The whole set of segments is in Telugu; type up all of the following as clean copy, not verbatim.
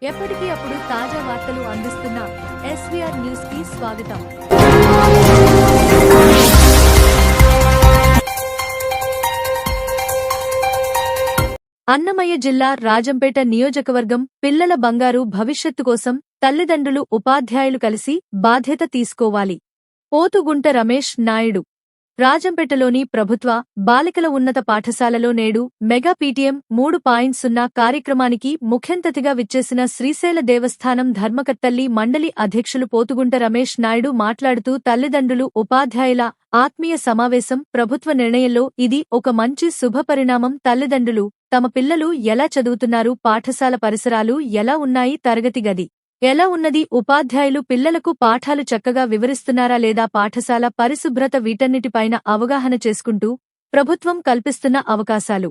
ఎప్పటికీ అప్పుడు తాజా వార్తలు అందిస్తున్న ఎస్వీఆర్ న్యూస్ కి స్వాగతం. అన్నమయ్య జిల్లా రాజంపేట నియోజకవర్గం పిల్లల బంగారు భవిష్యత్తు కోసం తల్లిదండ్రులు ఉపాధ్యాయులు కలిసి బాధ్యత తీసుకోవాలి. పోతుగుంట రమేష్ నాయుడు. రాజంపేటలోని ప్రభుత్వ బాలికల ఉన్నత పాఠశాలలో నేడు మెగా పీటీఎం 3.0 కార్యక్రమానికి ముఖ్యంతిథిగా విచ్చేసిన శ్రీశైల దేవస్థానం ధర్మకర్తల్లి మండలి అధ్యక్షులు పోతుగుంట రమేష్ నాయుడు మాట్లాడుతూ తల్లిదండ్రులు ఉపాధ్యాయుల ఆత్మీయ సమావేశం ప్రభుత్వ నిర్ణయంలో ఇది ఒక మంచి శుభపరిణామం. తల్లిదండ్రులు తమ పిల్లలు ఎలా చదువుతున్నారు, పాఠశాల పరిసరాలు ఎలా ఉన్నాయి, తరగతి గది ఎలా ఉన్నది, ఉపాధ్యాయులు పిల్లలకు పాఠాలు చక్కగా వివరిస్తున్నారా లేదా, పాఠశాల పరిశుభ్రత వీటన్నిటిపైన అవగాహన చేసుకుంటూ ప్రభుత్వం కల్పిస్తున్న అవకాశాలు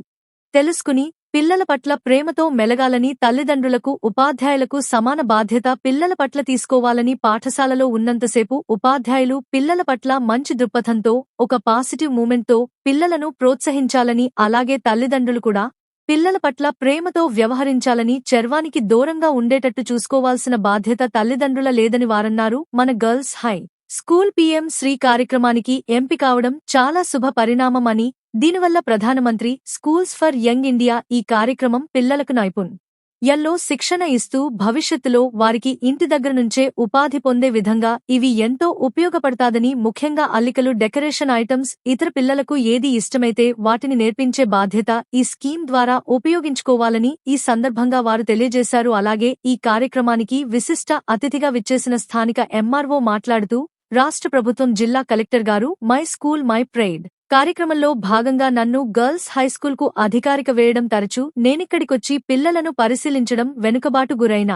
తెలుసుకుని పిల్లల పట్ల ప్రేమతో మెలగాలని, తల్లిదండ్రులకు ఉపాధ్యాయులకు సమాన బాధ్యత పిల్లల పట్ల తీసుకోవాలని, పాఠశాలలో ఉన్నంతసేపు ఉపాధ్యాయులు పిల్లల పట్ల మంచి దృక్పథంతో ఒక పాజిటివ్ మూమెంట్తో పిల్లలను ప్రోత్సహించాలని, అలాగే తల్లిదండ్రులు కూడా పిల్లల పట్ల ప్రేమతో వ్యవహరించాలని, చర్వానికి దూరంగా ఉండేటట్టు చూసుకోవాల్సిన బాధ్యత తల్లిదండ్రుల లేదని వారన్నారు. మన girls high school PM Shri కార్యక్రమానికి ఎంపికావడం చాలా శుభ పరిణామం అని, దీనివల్ల ప్రధానమంత్రి స్కూల్స్ ఫర్ యంగ్ ఇండియా ఈ కార్యక్రమం పిల్లలకు నైపుణ్యాల్లో శిక్షణ ఇస్తూ భవిష్యత్తులో వారికి ఇంటి దగ్గర నుంచే ఉపాధి పొందే విధంగా ఇవి ఎంతో ఉపయోగపడతాదని, ముఖ్యంగా అల్లికలు, డెకరేషన్ ఐటమ్స్, ఇతర పిల్లలకు ఏది ఇష్టమైతే వాటిని నేర్పించే బాధ్యత ఈ స్కీమ్ ద్వారా ఉపయోగించుకోవాలని ఈ సందర్భంగా వారు తెలియజేశారు. అలాగే ఈ కార్యక్రమానికి విశిష్ట అతిథిగా విచ్చేసిన స్థానిక ఎంఆర్ఓ మాట్లాడుతూ రాష్ట్ర ప్రభుత్వం జిల్లా కలెక్టర్ గారు మై స్కూల్ మై ప్రైడ్ కార్యక్రమంలో భాగంగా నన్ను గర్ల్స్ హైస్కూల్కు అధికారిక వేయడం, తరచూ నేనిక్కడికొచ్చి పిల్లలను పరిశీలించడం, వెనుకబాటు గురైన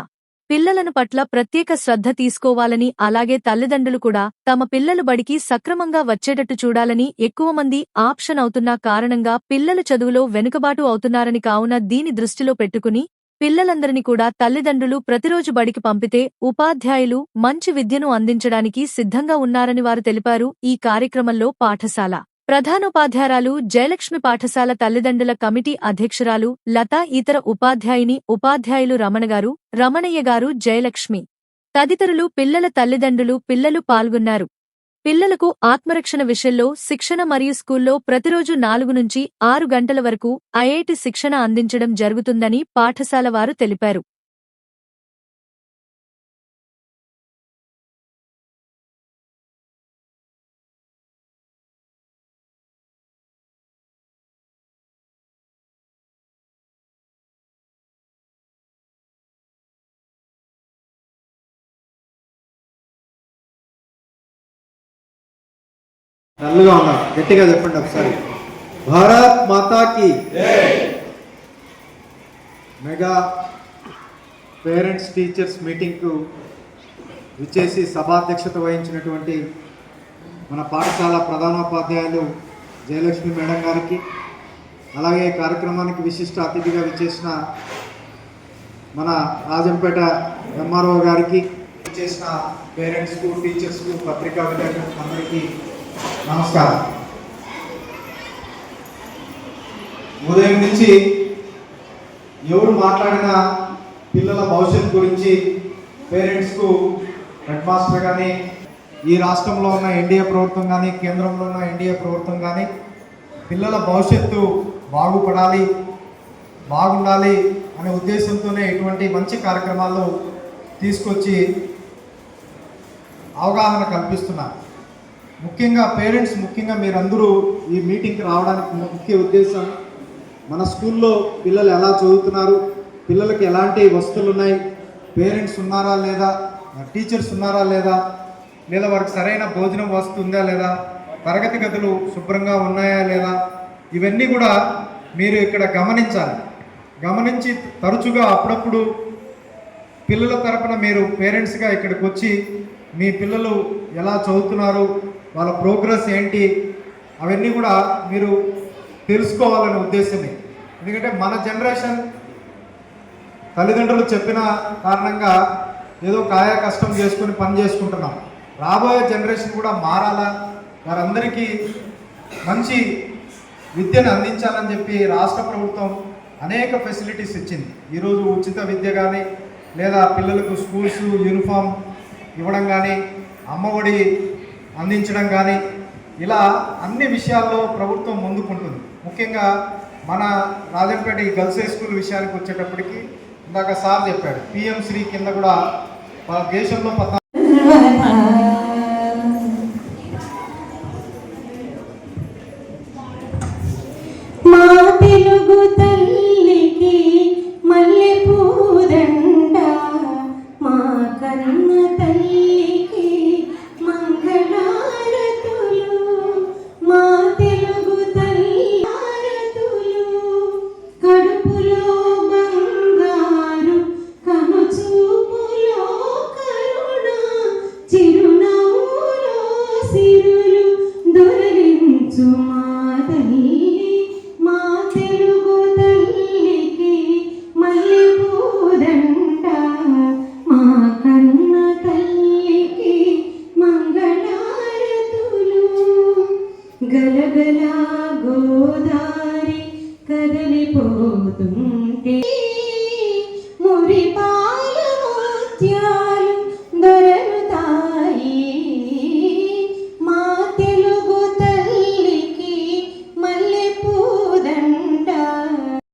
పిల్లలను పట్ల ప్రత్యేక శ్రద్ధ తీసుకోవాలని, అలాగే తల్లిదండ్రులు కూడా తమ పిల్లలు బడికి సక్రమంగా వచ్చేటట్టు చూడాలని, ఎక్కువ మంది ఆప్షన్ అవుతున్న కారణంగా పిల్లలు చదువులో వెనుకబాటు అవుతున్నారని, కావున దీని దృష్టిలో పెట్టుకుని పిల్లలందరినీ కూడా తల్లిదండ్రులు ప్రతిరోజు బడికి పంపితే ఉపాధ్యాయులు మంచి విద్యను అందించడానికి సిద్ధంగా ఉన్నారని వారు తెలిపారు. ఈ కార్యక్రమంలో పాఠశాల ప్రధానోపాధ్యాయురాలు జయలక్ష్మి, పాఠశాల తల్లిదండ్రుల కమిటీ అధ్యక్షురాలు లత, ఇతర ఉపాధ్యాయులు రమణగారు, రమణయ్య గారు, జయలక్ష్మి తదితరులు, పిల్లల తల్లిదండ్రులు, పిల్లలు పాల్గొన్నారు. పిల్లలకు ఆత్మరక్షణ విషయంలో శిక్షణ మరియు స్కూల్లో ప్రతిరోజు 4 నుంచి 6 గంటల వరకు ఐఐటి శిక్షణ అందించడం జరుగుతుందని పాఠశాల వారు తెలిపారు. నల్లుగా ఉన్నారు, గట్టిగా చెప్పండి ఒకసారి. భారత్ మాతాకి మెగా పేరెంట్స్ టీచర్స్ మీటింగ్కు విచ్చేసి సభాధ్యక్షత వహించినటువంటి మన పాఠశాల ప్రధానోపాధ్యాయులు జయలక్ష్మి మేడం గారికి, అలాగే కార్యక్రమానికి విశిష్ట అతిథిగా విచ్చేసిన మన రాజంపేట ఎంఆర్ఓ గారికి, విచ్చేసిన పేరెంట్స్కు, టీచర్స్కు, పత్రికా విలేకరులకు అందరికీ నమస్కారం. ఉదయం నుంచి ఎవరు మాట్లాడినా పిల్లల భవిష్యత్తు గురించి పేరెంట్స్కు, హెడ్ మాస్టర్ కానీ, ఈ రాష్ట్రంలో ఉన్న ఎన్డీఏ ప్రభుత్వం కానీ, కేంద్రంలో ఉన్న ఎన్డీఏ ప్రభుత్వం కానీ పిల్లల భవిష్యత్తు బాగుండాలి అనే ఉద్దేశంతోనే ఇటువంటి మంచి కార్యక్రమాలు తీసుకొచ్చి అవగాహన కల్పిస్తున్నారు. ముఖ్యంగా మీరందరూ ఈ మీటింగ్కి రావడానికి ముఖ్య ఉద్దేశం, మన స్కూల్లో పిల్లలు ఎలా చదువుతున్నారు, పిల్లలకి ఎలాంటి వసతులు ఉన్నాయి, పేరెంట్స్ ఉన్నారా లేదా, టీచర్స్ ఉన్నారా లేదా, వారికి సరైన భోజనం వస్తుందా లేదా, తరగతి గదులు శుభ్రంగా ఉన్నాయా లేదా, ఇవన్నీ కూడా మీరు ఇక్కడ గమనించి తరచుగా అప్పుడప్పుడు పిల్లల తరపున మీరు పేరెంట్స్గా ఇక్కడికి వచ్చి మీ పిల్లలు ఎలా చదువుతున్నారు, వాళ్ళ ప్రోగ్రెస్ ఏంటి, అవన్నీ కూడా మీరు తెలుసుకోవాలనే ఉద్దేశమే. ఎందుకంటే మన జనరేషన్ తల్లిదండ్రులు చెప్పిన కారణంగా ఏదో కాయా కష్టం చేసుకుని పని చేసుకుంటున్నాం. రాబోయే జనరేషన్ కూడా మారాలా, వారందరికీ మంచి విద్యను అందించాలని చెప్పి రాష్ట్ర ప్రభుత్వం అనేక ఫెసిలిటీస్ ఇచ్చింది. ఈరోజు ఉచిత విద్య కానీ, లేదా పిల్లలకు స్కూల్స్ యూనిఫామ్ ఇవ్వడం కానీ, అమ్మఒడి అందించడం కానీ, ఇలా అన్ని విషయాల్లో ప్రభుత్వం ముందుకుంటుంది. ముఖ్యంగా మన రాజంపేట ఈ గర్ల్స్ హై స్కూల్ విషయానికి వచ్చేటప్పటికి ఇందాక సార్ చెప్పాడు, పిఎం శ్రీ కింద కూడా మన దేశంలో మా తెలుగు తల్లికి మల్లె పూదండ, మా కన్న తల్లికి మంగళారతులు, మా తెలుగు తల్లి హారతులు. కడుపులో బంగారు, కనుచూపులో కరుణ, చిరునవ్వులో సిరులు దొరలించు మా తల్లి. మా తెలుగు తల్లికి మల్లె పూదండ, మా కన్న తల్లికి మంగళారతులు. గలగల గోదారి కదలిపోతుంది